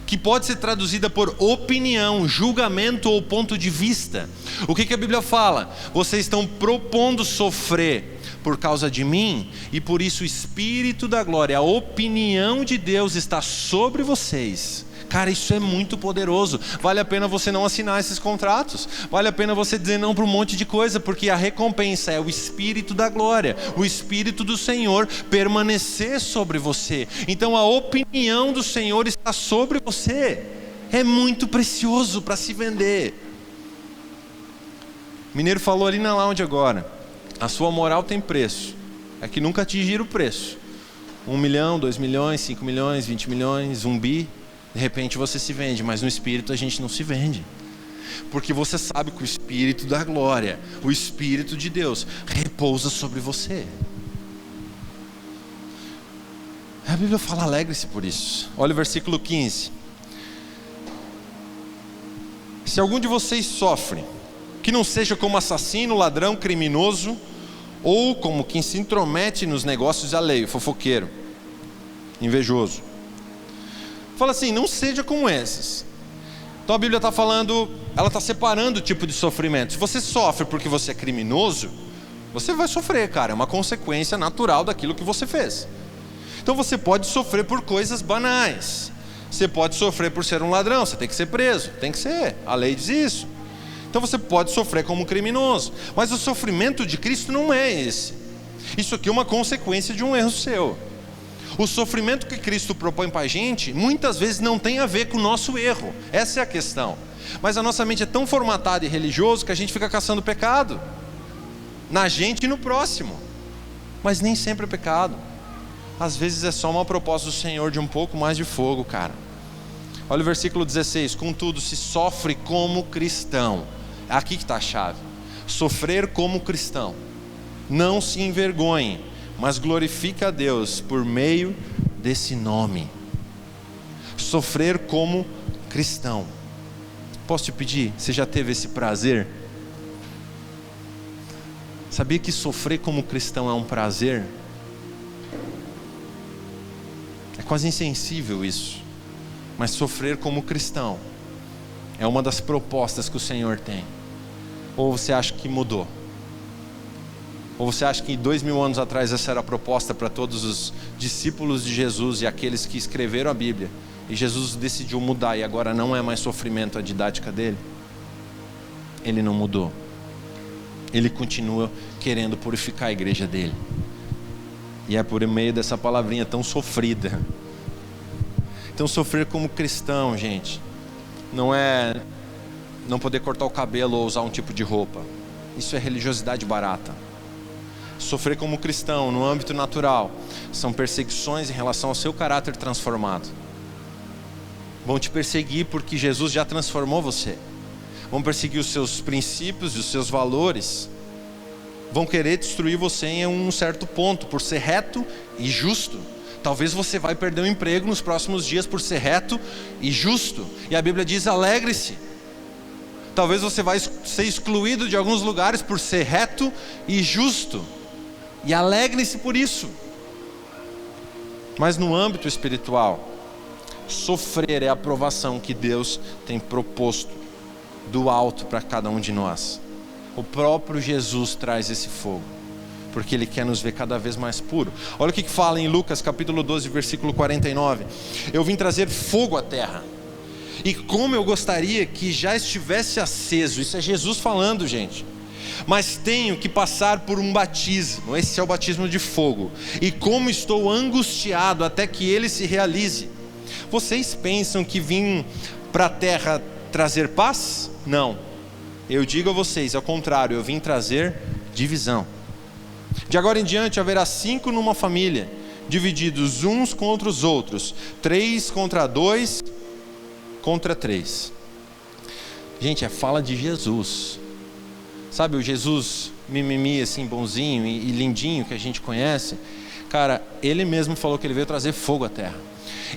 que pode ser traduzida por opinião, julgamento ou ponto de vista. O que a Bíblia fala? Vocês estão propondo sofrer por causa de mim, e por isso o Espírito da glória, a opinião de Deus está sobre vocês. Cara, isso é muito poderoso. Vale a pena você não assinar esses contratos. Vale a pena você dizer não para um monte de coisa, porque a recompensa é o Espírito da glória, o Espírito do Senhor permanecer sobre você. Então a opinião do Senhor está sobre você. É muito precioso para se vender. O Mineiro falou ali na lounge agora: a sua moral tem preço, é que nunca atingiram o preço. 1 milhão, 2 milhões, 5 milhões, 20 milhões, 1 bi. De repente você se vende, mas no Espírito a gente não se vende. Porque você sabe que o Espírito da glória, o Espírito de Deus, repousa sobre você. A Bíblia fala, alegre-se por isso. Olha o versículo 15. Se algum de vocês sofre, que não seja como assassino, ladrão, criminoso, ou como quem se intromete nos negócios alheios, fofoqueiro, invejoso. Fala assim, não seja como esses. Então a Bíblia está falando, ela está separando o tipo de sofrimento. Se você sofre porque você é criminoso, você vai sofrer, cara, é uma consequência natural daquilo que você fez. Então você pode sofrer por coisas banais. Você pode sofrer por ser um ladrão, você tem que ser preso, tem que ser, a lei diz isso. Então você pode sofrer como criminoso, mas o sofrimento de Cristo não é esse. Isso aqui é uma consequência de um erro seu. O sofrimento que Cristo propõe para a gente, muitas vezes não tem a ver com o nosso erro, essa é a questão. Mas a nossa mente é tão formatada e religiosa que a gente fica caçando pecado, na gente e no próximo. Mas nem sempre é pecado. Às vezes é só uma proposta do Senhor de um pouco mais de fogo, cara. Olha o versículo 16. Contudo, se sofre como cristão, aqui que está a chave. Sofrer como cristão, não se envergonhe, mas glorifica a Deus por meio desse nome. Sofrer como cristão. Posso te pedir, você já teve esse prazer? Sabia que sofrer como cristão é um prazer? É quase insensível isso. Mas sofrer como cristão é uma das propostas que o Senhor tem. Ou você acha que mudou? Ou você acha que 2000 anos atrás essa era a proposta para todos os discípulos de Jesus e aqueles que escreveram a Bíblia, e Jesus decidiu mudar e agora não é mais sofrimento a didática dele? Ele não mudou. Ele continua querendo purificar a igreja dele. E é por meio dessa palavrinha tão sofrida. Então sofrer como cristão, gente, não é não poder cortar o cabelo ou usar um tipo de roupa. Isso é religiosidade barata. Sofrer como cristão no âmbito natural são perseguições em relação ao seu caráter transformado. Vão te perseguir porque Jesus já transformou você. Vão perseguir os seus princípios e os seus valores. Vão querer destruir você em um certo ponto, por ser reto e justo. Talvez você vai perder o emprego nos próximos dias por ser reto e justo. E a Bíblia diz, alegre-se. Talvez você vai ser excluído de alguns lugares por ser reto e justo. E alegre-se por isso. Mas no âmbito espiritual, sofrer é a provação que Deus tem proposto do alto para cada um de nós. O próprio Jesus traz esse fogo, porque Ele quer nos ver cada vez mais puro. Olha o que fala em Lucas capítulo 12, versículo 49. Eu vim trazer fogo à terra, e como eu gostaria que já estivesse aceso. Isso é Jesus falando, gente. Mas tenho que passar por um batismo, esse é o batismo de fogo, e como estou angustiado até que ele se realize. Vocês pensam que vim para a terra trazer paz? Não, eu digo a vocês, ao contrário, eu vim trazer divisão. De agora em diante haverá 5 numa família, divididos uns contra os outros, 3 contra 2 contra 3. Gente, é fala de Jesus. Sabe o Jesus mimimi assim, bonzinho e lindinho que a gente conhece? Cara, Ele mesmo falou que Ele veio trazer fogo à terra.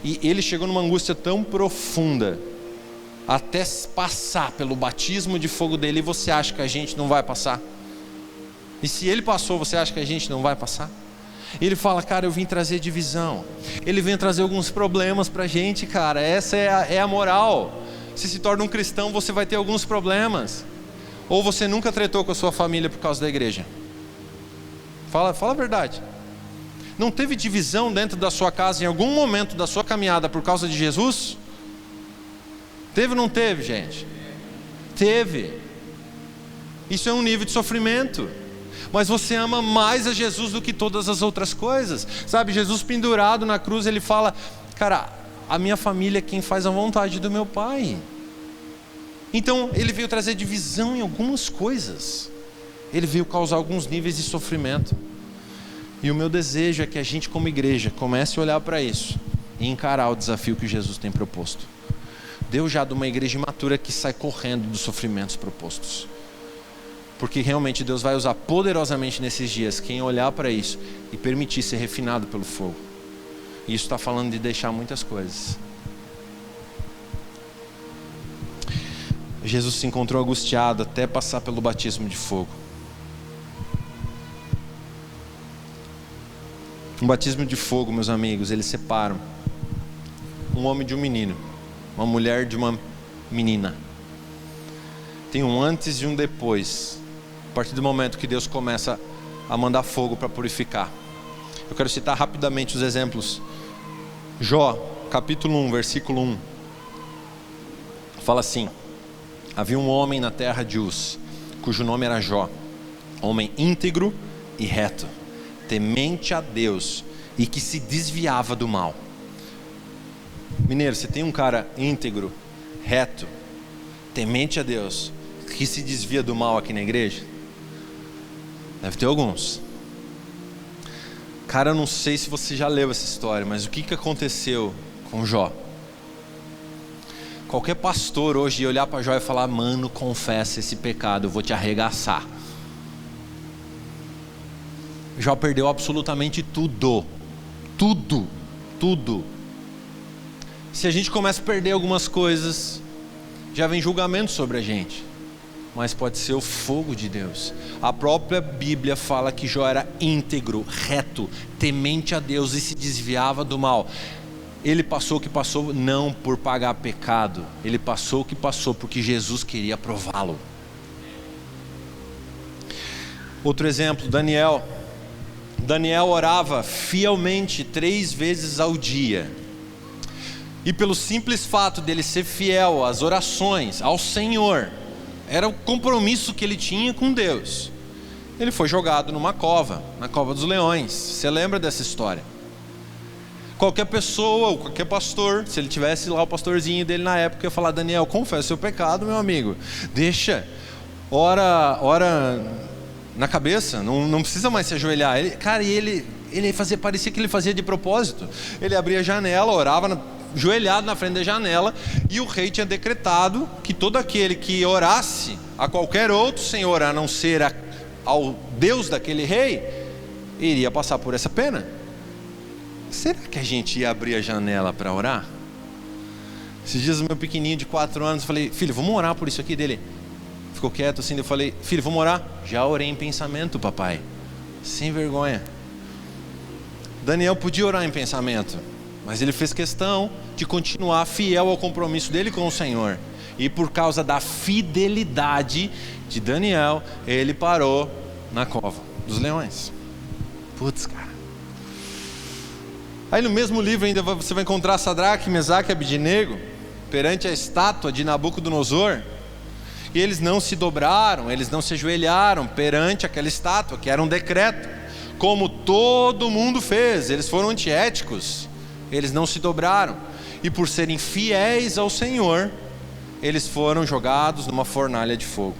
E Ele chegou numa angústia tão profunda, até passar pelo batismo de fogo dele. E você acha que a gente não vai passar? E se Ele passou, você acha que a gente não vai passar? Ele fala, cara, eu vim trazer divisão. Ele vem trazer alguns problemas pra gente, cara. Essa é a moral. Se torna um cristão, você vai ter alguns problemas. Ou você nunca tretou com a sua família por causa da igreja? Fala a verdade. Não teve divisão dentro da sua casa em algum momento da sua caminhada por causa de Jesus? Teve ou não teve, gente? Teve. Isso é um nível de sofrimento. Mas você ama mais a Jesus do que todas as outras coisas. Sabe, Jesus pendurado na cruz, Ele fala, cara, a minha família é quem faz a vontade do meu Pai. Então Ele veio trazer divisão em algumas coisas. Ele veio causar alguns níveis de sofrimento. E o meu desejo é que a gente, como igreja, comece a olhar para isso e encarar o desafio que Jesus tem proposto. Deus já de uma igreja imatura que sai correndo dos sofrimentos propostos. Porque realmente Deus vai usar poderosamente nesses dias quem olhar para isso e permitir ser refinado pelo fogo. E isso está falando de deixar muitas coisas. Jesus se encontrou angustiado até passar pelo batismo de fogo. Um batismo de fogo, meus amigos, eles separam um homem de um menino, uma mulher de uma menina. Tem um antes e um depois, a partir do momento que Deus começa a mandar fogo para purificar. Eu quero citar rapidamente os exemplos. Jó, capítulo 1, versículo 1, fala assim: havia um homem na terra de Uz, cujo nome era Jó, homem íntegro e reto, temente a Deus e que se desviava do mal. Mineiro, você tem um cara íntegro, reto, temente a Deus, que se desvia do mal aqui na igreja? Deve ter alguns. Cara, eu não sei se você já leu essa história, mas o que aconteceu com Jó? Qualquer pastor hoje ia olhar para Jó e falar: mano, confessa esse pecado, eu vou te arregaçar. Jó perdeu absolutamente tudo. Tudo. Se a gente começa a perder algumas coisas, já vem julgamento sobre a gente. Mas pode ser o fogo de Deus. A própria Bíblia fala que Jó era íntegro, reto, temente a Deus e se desviava do mal. Ele passou o que passou não por pagar pecado. Ele passou o que passou porque Jesus queria prová-lo. Outro exemplo, Daniel. Daniel orava fielmente 3 vezes ao dia. E pelo simples fato dele ser fiel às orações, ao Senhor, era o compromisso que ele tinha com Deus, ele foi jogado numa cova, na cova dos leões. Você lembra dessa história? Qualquer pessoa, ou qualquer pastor, se ele tivesse lá o pastorzinho dele na época, ia falar: Daniel, confessa seu pecado, meu amigo, deixa, ora na cabeça, não precisa mais se ajoelhar. Ele fazia, parecia que ele fazia de propósito. Ele abria a janela, orava ajoelhado na frente da janela, e o rei tinha decretado que todo aquele que orasse a qualquer outro senhor, a não ser ao Deus daquele rei, iria passar por essa pena. Será que a gente ia abrir a janela para orar? Esses dias o meu pequenininho de 4 anos, eu falei: filho, vamos orar por isso aqui. Dele ficou quieto assim, eu falei: filho, vamos orar? Já orei em pensamento, papai. Sem vergonha. Daniel podia orar em pensamento, mas ele fez questão de continuar fiel ao compromisso dele com o Senhor. E por causa da fidelidade de Daniel, ele parou na cova dos leões. Putz, cara. Aí no mesmo livro ainda você vai encontrar Sadraque, Mesaque e Abednego perante a estátua de Nabucodonosor. E eles não se dobraram, eles não se ajoelharam perante aquela estátua, que era um decreto, como todo mundo fez. Eles foram antiéticos, eles não se dobraram. E por serem fiéis ao Senhor, eles foram jogados numa fornalha de fogo,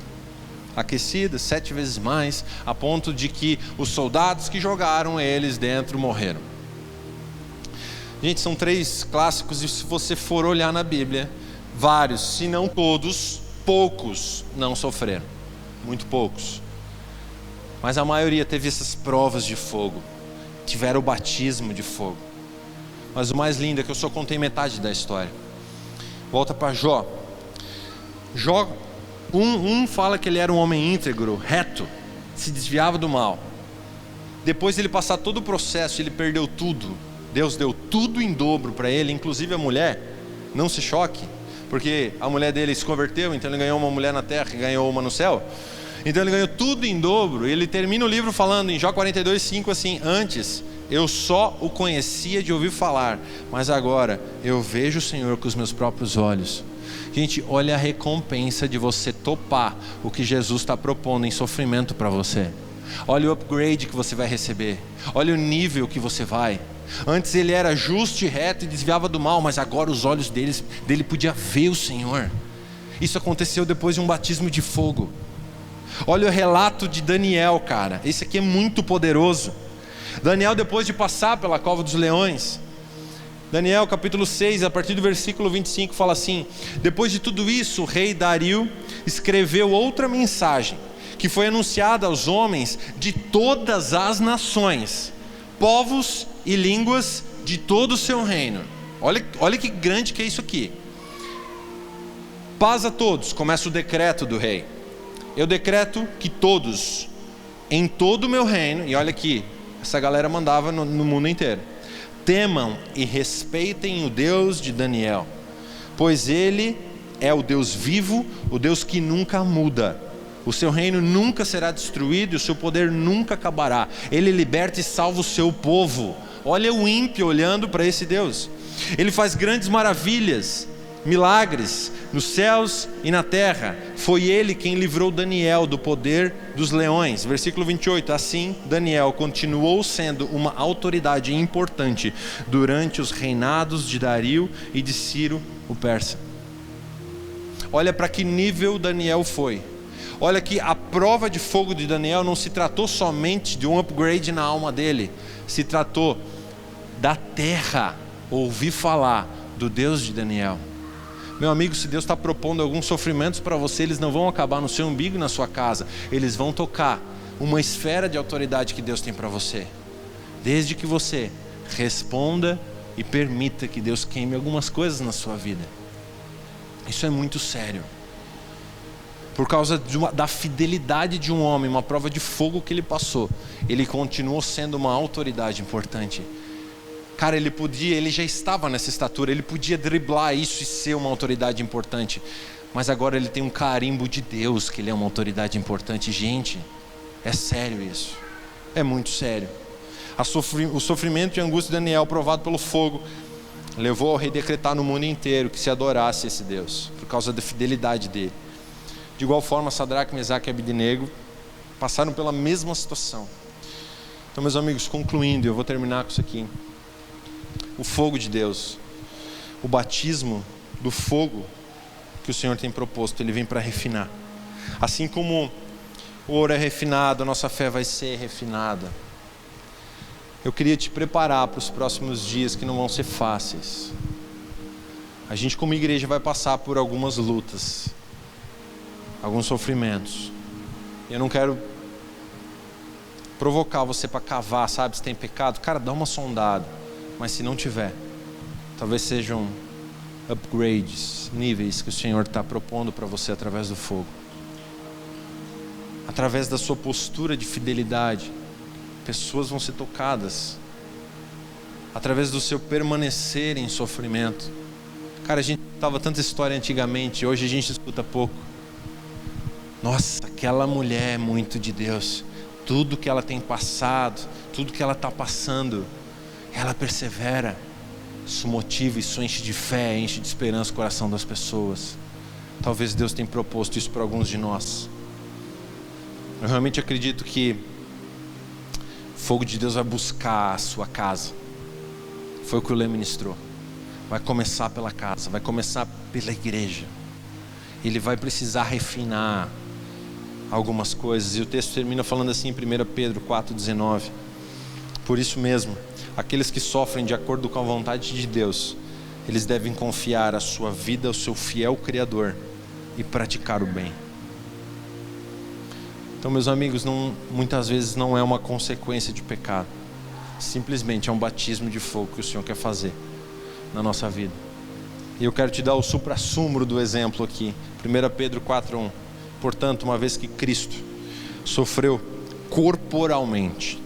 aquecida 7 vezes mais, a ponto de que os soldados que jogaram eles dentro morreram. Gente, são 3 clássicos, e se você for olhar na Bíblia, vários, se não todos, poucos não sofreram, muito poucos. Mas a maioria teve essas provas de fogo, tiveram o batismo de fogo. Mas o mais lindo é que eu só contei metade da história. Volta para Jó. Jó 1 fala que ele era um homem íntegro, reto, se desviava do mal. Depois de ele passar todo o processo, ele perdeu tudo. Deus deu tudo em dobro para ele, inclusive a mulher. Não se choque, porque a mulher dele se converteu, então ele ganhou uma mulher na terra e ganhou uma no céu. Então ele ganhou tudo em dobro. E ele termina o livro falando em Jó 42:5 assim: antes eu só o conhecia de ouvir falar, mas agora eu vejo o Senhor com os meus próprios olhos. Gente, olha a recompensa de você topar o que Jesus está propondo em sofrimento para você. Olha o upgrade que você vai receber. Olha o nível que você vai. Antes ele era justo e reto e desviava do mal, mas agora os olhos dele podiam ver o Senhor. Isso aconteceu depois de um batismo de fogo. Olha o relato de Daniel, cara. Esse aqui é muito poderoso. Daniel, depois de passar pela cova dos leões, Daniel capítulo 6, a partir do versículo 25, fala assim: depois de tudo isso, o rei Dario escreveu outra mensagem, que foi anunciada aos homens de todas as nações, povos e línguas de todo o seu reino. Olha que grande que é isso aqui. Paz a todos, começa o decreto do rei. Eu decreto que todos, em todo o meu reino, e olha aqui, essa galera mandava no mundo inteiro, temam e respeitem o Deus de Daniel, pois ele é o Deus vivo, o Deus que nunca muda. O seu reino nunca será destruído e o seu poder nunca acabará. Ele liberta e salva o seu povo. Olha o ímpio olhando para esse Deus. Ele faz grandes maravilhas, milagres nos céus e na terra. Foi ele quem livrou Daniel do poder dos leões. Versículo 28. Assim, Daniel continuou sendo uma autoridade importante durante os reinados de Dario e de Ciro o persa. Olha para que nível Daniel foi. Olha que a prova de fogo de Daniel não se tratou somente de um upgrade na alma dele, se tratou da terra ouvir falar do Deus de Daniel. Meu amigo, se Deus está propondo alguns sofrimentos para você, eles não vão acabar no seu umbigo e na sua casa, eles vão tocar uma esfera de autoridade que Deus tem para você, desde que você responda e permita que Deus queime algumas coisas na sua vida. Isso é muito sério. Por causa da fidelidade de um homem, uma prova de fogo que ele passou, ele continuou sendo uma autoridade importante. Cara, ele já estava nessa estatura, ele podia driblar isso e ser uma autoridade importante, mas agora ele tem um carimbo de Deus que ele é uma autoridade importante. Gente, é sério isso, é muito sério. O sofrimento e a angústia de Daniel, provado pelo fogo, levou ao rei decretar no mundo inteiro que se adorasse esse Deus, por causa da fidelidade dele. De igual forma, Sadraque, Mesaque e Abednego passaram pela mesma situação. Então, meus amigos, concluindo, eu vou terminar com isso aqui. O fogo de Deus, o batismo do fogo que o Senhor tem proposto, ele vem para refinar. Assim como o ouro é refinado, a nossa fé vai ser refinada. Eu queria te preparar para os próximos dias que não vão ser fáceis. A gente como igreja vai passar por algumas lutas, alguns sofrimentos. Eu não quero provocar você para cavar, sabe, se tem pecado. Cara, dá uma sondada. Mas se não tiver, talvez sejam upgrades, níveis que o Senhor está propondo para você através do fogo. Através da sua postura de fidelidade, pessoas vão ser tocadas. Através do seu permanecer em sofrimento. Cara, a gente escutava tanta história antigamente, hoje a gente escuta pouco. Nossa, aquela mulher é muito de Deus. Tudo que ela tem passado, tudo que ela está passando, ela persevera. Isso motiva, isso enche de fé, enche de esperança o coração das pessoas. Talvez Deus tenha proposto isso para alguns de nós. Eu realmente acredito que o fogo de Deus vai buscar a sua casa. Foi o que o Lê ministrou. Vai começar pela casa, vai começar pela igreja. Ele vai precisar refinar algumas coisas. E o texto termina falando assim em 1 Pedro 4,19. Por isso mesmo, aqueles que sofrem de acordo com a vontade de Deus, eles devem confiar a sua vida ao seu fiel Criador e praticar o bem. Então, meus amigos, muitas vezes não é uma consequência de pecado. Simplesmente é um batismo de fogo que o Senhor quer fazer na nossa vida. E eu quero te dar o suprassumo do exemplo aqui. 1 Pedro 4,1. Portanto, uma vez que Cristo sofreu corporalmente,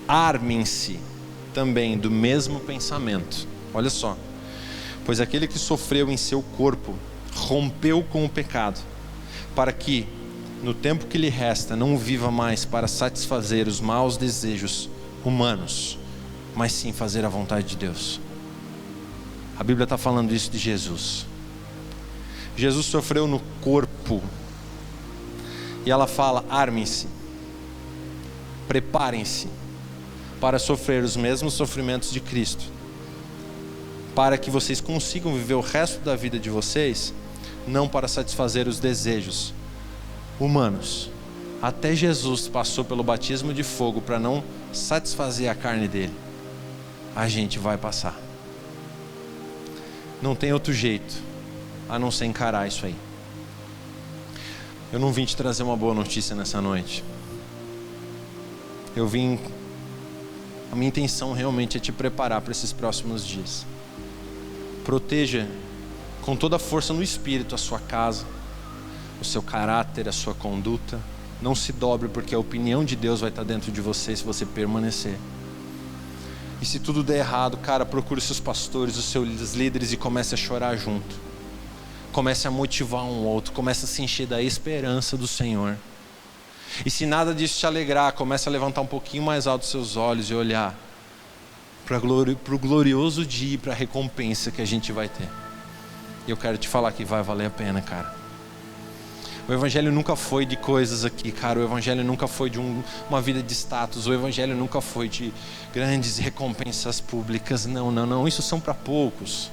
armem-se também do mesmo pensamento. Olha só. Pois aquele que sofreu em seu corpo rompeu com o pecado, para que, no tempo que lhe resta, não viva mais para satisfazer os maus desejos humanos, mas sim fazer a vontade de Deus. A Bíblia está falando isso de Jesus. Jesus sofreu no corpo. E ela fala: armem-se, preparem-se para sofrer os mesmos sofrimentos de Cristo, para que vocês consigam viver o resto da vida de vocês, não para satisfazer os desejos humanos, até Jesus passou pelo batismo de fogo para não satisfazer a carne dele, a gente vai passar. Não tem outro jeito a não ser encarar isso aí. Eu não vim te trazer uma boa notícia nessa noite. A minha intenção realmente é te preparar para esses próximos dias. Proteja com toda a força no espírito a sua casa, o seu caráter, a sua conduta. Não se dobre, porque a opinião de Deus vai estar dentro de você se você permanecer. E se tudo der errado, cara, procure os seus pastores, os seus líderes e comece a chorar junto. Comece a motivar um outro, comece a se encher da esperança do Senhor. E se nada disso te alegrar, comece a levantar um pouquinho mais alto os seus olhos e olhar para o glorioso dia e para a recompensa que a gente vai ter. E eu quero te falar que vai valer a pena, cara. O Evangelho nunca foi de coisas aqui, cara. O Evangelho nunca foi de uma vida de status. O Evangelho nunca foi de grandes recompensas públicas. Não. Isso são para poucos.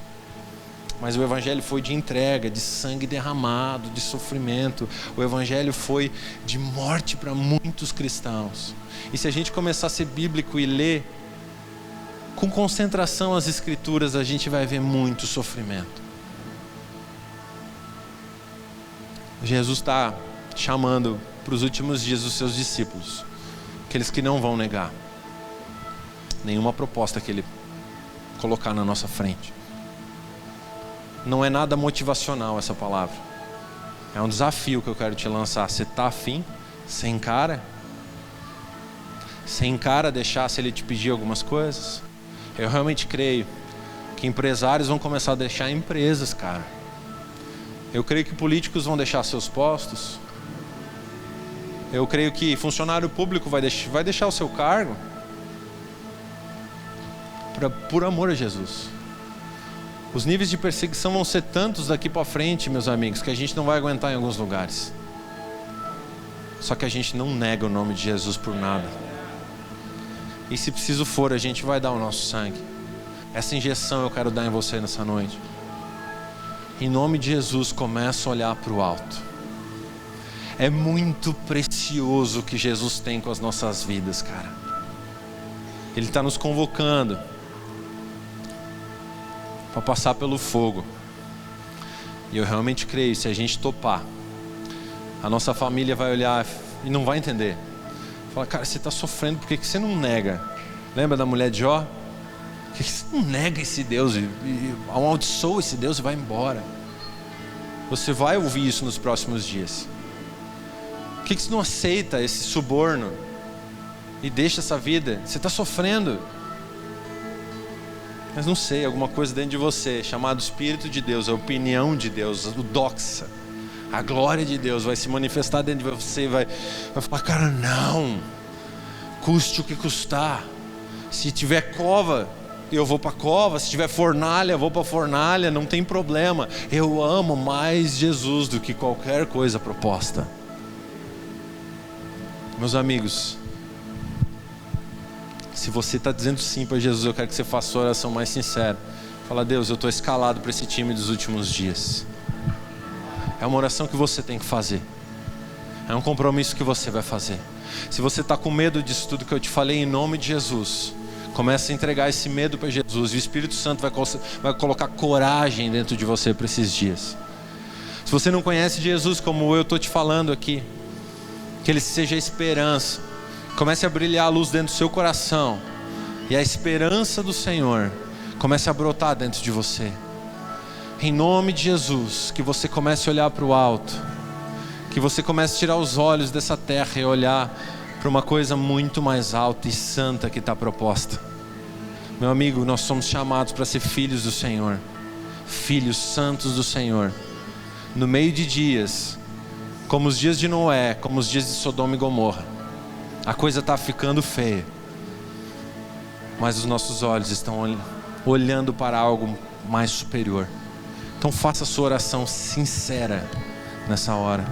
Mas o Evangelho foi de entrega, de sangue derramado, de sofrimento. O Evangelho foi de morte para muitos cristãos. E se a gente começar a ser bíblico e ler com concentração as Escrituras, a gente vai ver muito sofrimento. Jesus está chamando para os últimos dias os seus discípulos, aqueles que não vão negar nenhuma proposta que Ele colocar na nossa frente. Não é nada motivacional essa palavra. É um desafio que eu quero te lançar. Você está afim? Você encara? Você encara deixar se Ele te pedir algumas coisas? Eu realmente creio que empresários vão começar a deixar empresas, cara. Eu creio que políticos vão deixar seus postos. Eu creio que funcionário público vai deixar o seu cargo por amor a Jesus. Os níveis de perseguição vão ser tantos daqui para frente, meus amigos, que a gente não vai aguentar em alguns lugares. Só que a gente não nega o nome de Jesus por nada. E se preciso for, a gente vai dar o nosso sangue. Essa injeção eu quero dar em você nessa noite. Em nome de Jesus, começa a olhar para o alto. É muito precioso o que Jesus tem com as nossas vidas, cara. Ele está nos convocando para passar pelo fogo. E eu realmente creio, se a gente topar, a nossa família vai olhar e não vai entender. Fala, cara, você está sofrendo, por que você não nega? Lembra da mulher de Jó? Por que você não nega esse Deus e amaldiçoa esse Deus e vai embora? Você vai ouvir isso nos próximos dias. Por que você não aceita esse suborno e deixa essa vida? Você está sofrendo. Mas não sei, alguma coisa dentro de você, chamado Espírito de Deus, a opinião de Deus, o doxa, a glória de Deus vai se manifestar dentro de você e vai falar, cara, não, custe o que custar. Se tiver cova, eu vou para a cova. Se tiver fornalha, eu vou para a fornalha. Não tem problema. Eu amo mais Jesus do que qualquer coisa proposta. Meus amigos, se você está dizendo sim para Jesus, eu quero que você faça a oração mais sincera. Fala, Deus, eu estou escalado para esse time dos últimos dias. É uma oração que você tem que fazer. É um compromisso que você vai fazer. Se você está com medo disso tudo que eu te falei, em nome de Jesus, comece a entregar esse medo para Jesus. E o Espírito Santo vai colocar coragem dentro de você para esses dias. Se você não conhece Jesus como eu estou te falando aqui, que Ele seja a esperança. Comece a brilhar a luz dentro do seu coração. E a esperança do Senhor comece a brotar dentro de você. Em nome de Jesus, que você comece a olhar para o alto. Que você comece a tirar os olhos dessa terra e olhar para uma coisa muito mais alta e santa que está proposta. Meu amigo, nós somos chamados para ser filhos do Senhor. Filhos santos do Senhor. No meio de dias, como os dias de Noé, como os dias de Sodoma e Gomorra. A coisa está ficando feia. Mas os nossos olhos estão olhando para algo mais superior. Então faça a sua oração sincera nessa hora.